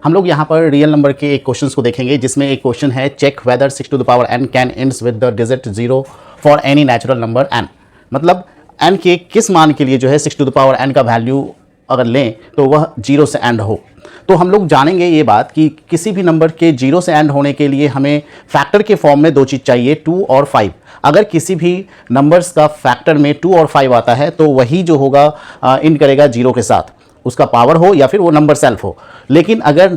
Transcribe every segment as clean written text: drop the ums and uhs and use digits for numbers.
हम लोग यहाँ पर रियल नंबर के एक क्वेश्चन को देखेंगे, जिसमें एक क्वेश्चन है check whether 6 to the power n can ends with the digit 0 for any natural number n। मतलब n के किस मान के लिए जो है 6 टू द पावर n का वैल्यू अगर लें तो वह 0 से एंड हो। तो हम लोग जानेंगे ये बात कि किसी भी नंबर के 0 से एंड होने के लिए हमें फैक्टर के फॉर्म में दो चीज़ चाहिए, 2 और 5। अगर किसी भी नंबर्स का फैक्टर में 2 और 5 आता है तो वही जो होगा एंड करेगा 0 के साथ, उसका पावर हो या फिर वो नंबर सेल्फ हो। लेकिन अगर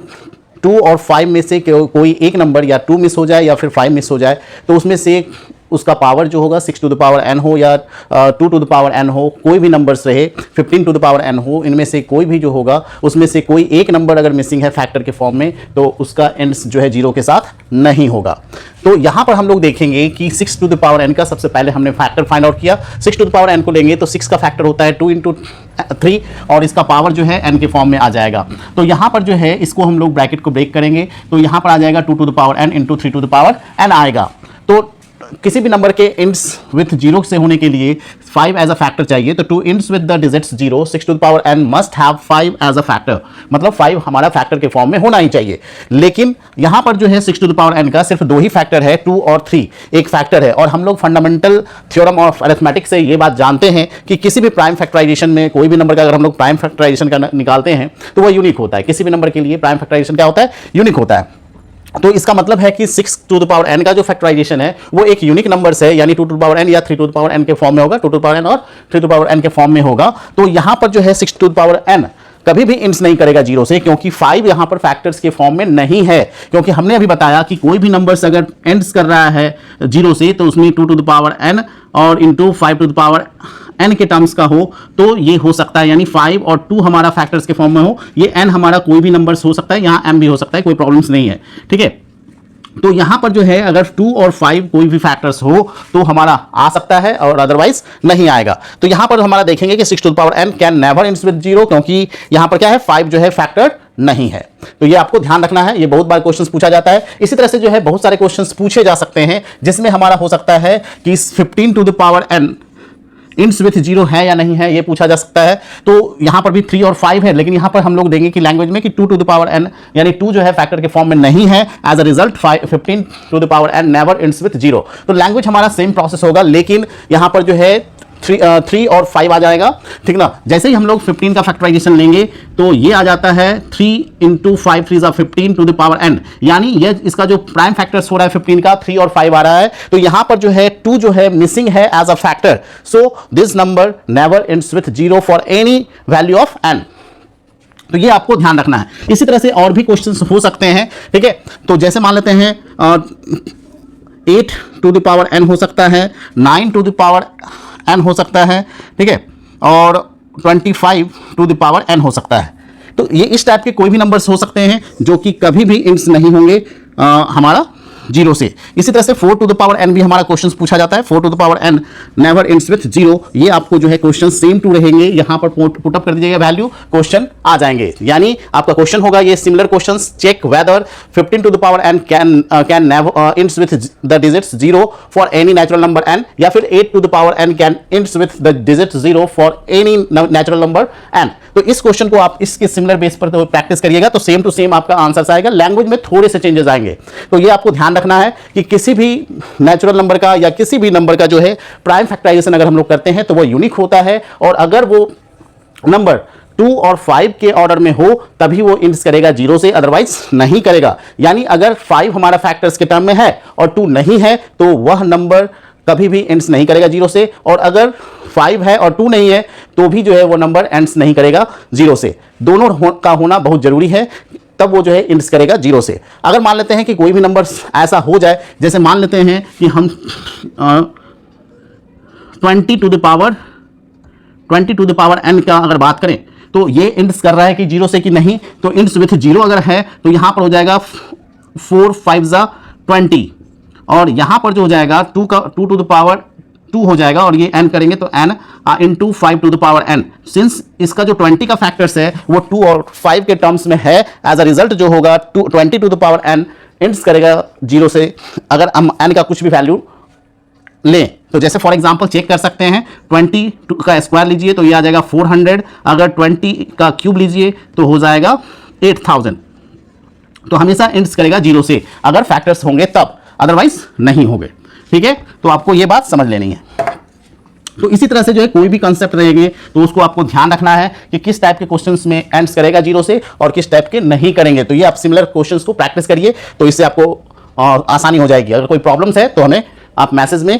2 और 5 में से कोई एक नंबर या 2 मिस हो जाए या फिर 5 मिस हो जाए तो उसमें से उसका पावर जो होगा 6 टू द पावर n हो या 2 टू द पावर n हो, कोई भी नंबर्स रहे, 15 टू द पावर n हो, इनमें से कोई भी जो होगा उसमें से कोई एक नंबर अगर मिसिंग है फैक्टर के फॉर्म में तो उसका एंड्स जो है 0 के साथ नहीं होगा। तो यहाँ पर हम लोग देखेंगे कि 6 टू द पावर n का सबसे पहले हमने फैक्टर फाइंड आउट किया। 6 टू द पावर n को लेंगे तो 6 का फैक्टर होता है 2 इंटू 3 और इसका पावर जो है n के फॉर्म में आ जाएगा। तो यहाँ पर जो है इसको हम लोग ब्रैकेट को ब्रेक करेंगे तो यहाँ पर आ जाएगा 2 to the power n into 3 to the power n आएगा। तो किसी भी नंबर के इंड्स विथ 0 से होने के लिए 5 एज अ फैक्टर चाहिए। तो 2 ends with the digits 0, 6 to the power n must have 5 as a factor, मतलब 5 हमारा फैक्टर के फॉर्म में होना ही चाहिए। लेकिन यहाँ पर जो है 6 टू द पावर n का सिर्फ 2 ही फैक्टर है, 2 और 3 एक फैक्टर है। और हम लोग फंडामेंटल थ्योरम ऑफ अरिथमेटिक से ये बात जानते हैं कि किसी भी प्राइम फैक्टराइजेशन में कोई भी नंबर का अगर हम लोग प्राइम फैक्टराइजेशन का निकालते हैं तो वह यूनिक होता है। किसी भी नंबर के लिए प्राइम फैक्टराइजेशन क्या होता है? यूनिक होता है। तो इसका मतलब है कि 6 टू द पावर n का जो फैक्टराइजेशन है वो एक यूनिक नंबर से, यानी 2 टू द पावर n या 3 टू द पावर n के फॉर्म में होगा, 2 टू द पावर n और 3 टू द पावर n के फॉर्म में होगा। तो यहाँ पर जो है 6 टू द पावर n कभी भी इंड्स नहीं करेगा 0 से, क्योंकि 5 यहाँ पर फैक्टर्स के फॉर्म में नहीं है। क्योंकि हमने अभी बताया कि कोई भी नंबर्स अगर एंड्स कर रहा है 0 से तो उसमें 2 टू द पावर n और into 5 to the power n के टर्म्स का हो तो ये हो सकता है, यानी 5 और 2 हमारा फैक्टर्स के फॉर्म में हो। ये n हमारा कोई भी नंबर्स हो सकता है, यहाँ m भी हो सकता है, कोई प्रॉब्लम्स नहीं है, ठीक है। तो यहां पर जो है अगर 2 और 5 कोई भी फैक्टर्स हो तो हमारा आ सकता है और अदरवाइज नहीं आएगा। तो यहां पर हमारा देखेंगे कि 6 to the power n can never ends with 0, क्योंकि यहां पर क्या है 5 जो है फैक्टर नहीं है। तो ये आपको ध्यान रखना है, ये बहुत बार क्वेश्चंस पूछा जाता है। इसी तरह से जो है बहुत सारे क्वेश्चंस पूछे जा सकते हैं जिसमें हमारा हो सकता है कि 15 to the power n ends with 0 है या नहीं है, ये पूछा जा सकता है। तो यहां पर भी 3 और 5 है, लेकिन यहां पर हम लोग देंगे कि लैंग्वेज में कि 2 टू द पावर n यानी 2 जो है फैक्टर के फॉर्म में नहीं है। As a result 15 to the power n never ends with 0। तो लैंग्वेज हमारा सेम प्रोसेस होगा, लेकिन यहां पर जो है 3 और 5 आ जाएगा, ठीक ना। जैसे ही हम लोग 15 का फैक्टराइजेशन लेंगे तो ये आ जाता है 3 into 5 3 15 to the power n, यानी ये इसका जो प्राइम फैक्टर्स हो रहा है 15 का 3 और 5 आ रहा है। तो यहां पर जो है 2 जो है मिसिंग है as a factor, so this number never ends with 0 for any value of n। तो ये आपको ध्यान रखना है। इसी तरह से और भी क्वेश्चंस हो सकते हैं, ठीक है। तो जैसे मान लेते हैं 8 टू द पावर n हो सकता है, 9 टू द पावर n हो सकता है, ठीक है, और 25 टू द पावर n हो सकता है। तो ये इस टाइप के कोई भी नंबर्स हो सकते हैं जो कि कभी भी इंड्स नहीं होंगे हमारा 0 से। इसी तरह से 4 टू द पावर n भी हमारा क्वेश्चन पूछा जाता है, 4 to the power n never ends with 0। ये आपको जो है क्वेश्चन सेम टू रहेंगे, यहां पर पुट अप कर दीजिएगा वैल्यू, क्वेश्चन आ जाएंगे। यानी आपका क्वेश्चन होगा ये similar questions, check whether 15 to the power n can never ends with the digits 0 for any natural number n, या फिर 8 to the power n can ends with the digit 0 for any natural number n। तो इस question को आप इसके similar base पर तो practice करिएगा तो सेम टू सेम आपका आंसर आएगा। लैंग्वेज में थोड़े से चेंजेस आएंगे, तो ये आपको ध्यान रखना है कि किसी भी नेचुरल नंबर का या किसी भी नंबर का जो है प्राइम फैक्टराइजेशन अगर हम लोग करते हैं तो वो यूनिक होता है, और अगर वो नंबर 2 और 5 के ऑर्डर में हो तभी वो इंड्स करेगा 0 से, अदरवाइज नहीं करेगा। यानी अगर 5 हमारा फैक्टर्स के टर्म में है और 2 नहीं है तो वह नंबर कभी भी एंड्स नहीं करेगा 0 से, और अगर 5 है और 2 नहीं है तो भी जो है वो नंबर एंड्स नहीं करेगा 0 से। दोनों का होना बहुत जरूरी है, तब वो जो है इंड्स करेगा 0 से। अगर मान लेते हैं कि कोई भी नंबर ऐसा हो जाए, जैसे मान लेते हैं कि हम 20 टू द पावर n का अगर बात करें तो ये इंड्स कर रहा है कि 0 से कि नहीं, तो इंड्स विथ 0 अगर है तो यहां पर हो जाएगा 4 5 20, और यहां पर जो हो जाएगा 2 टू द पावर 2 हो जाएगा, और ये n करेंगे तो n into 5 to the power n। Since इसका जो 20 का फैक्टर्स है वो 2 और 5 के टर्म्स में है, एज अ रिजल्ट जो होगा 20 to the power n ends करेगा 0 से अगर हम n का कुछ भी वैल्यू लें। तो जैसे फॉर एग्जांपल चेक कर सकते हैं, 20 का स्क्वायर लीजिए तो ये आ जाएगा 400, अगर 20 का क्यूब लीजिए तो हो जाएगा 8000, तो हमेशा एंड्स करेगा 0 से, अगर फैक्टर्स होंगे तब, अदरवाइज नहीं होंगे। ठीक है, तो आपको ये बात समझ लेनी है। तो इसी तरह से जो है कोई भी कंसेप्ट रहेंगे तो उसको आपको ध्यान रखना है कि किस टाइप के क्वेश्चंस में एंड्स करेगा 0 से और किस टाइप के नहीं करेंगे। तो ये आप सिमिलर क्वेश्चंस को प्रैक्टिस करिए, तो इससे आपको आसानी हो जाएगी। अगर कोई प्रॉब्लम्स है तो हमें आप मैसेज में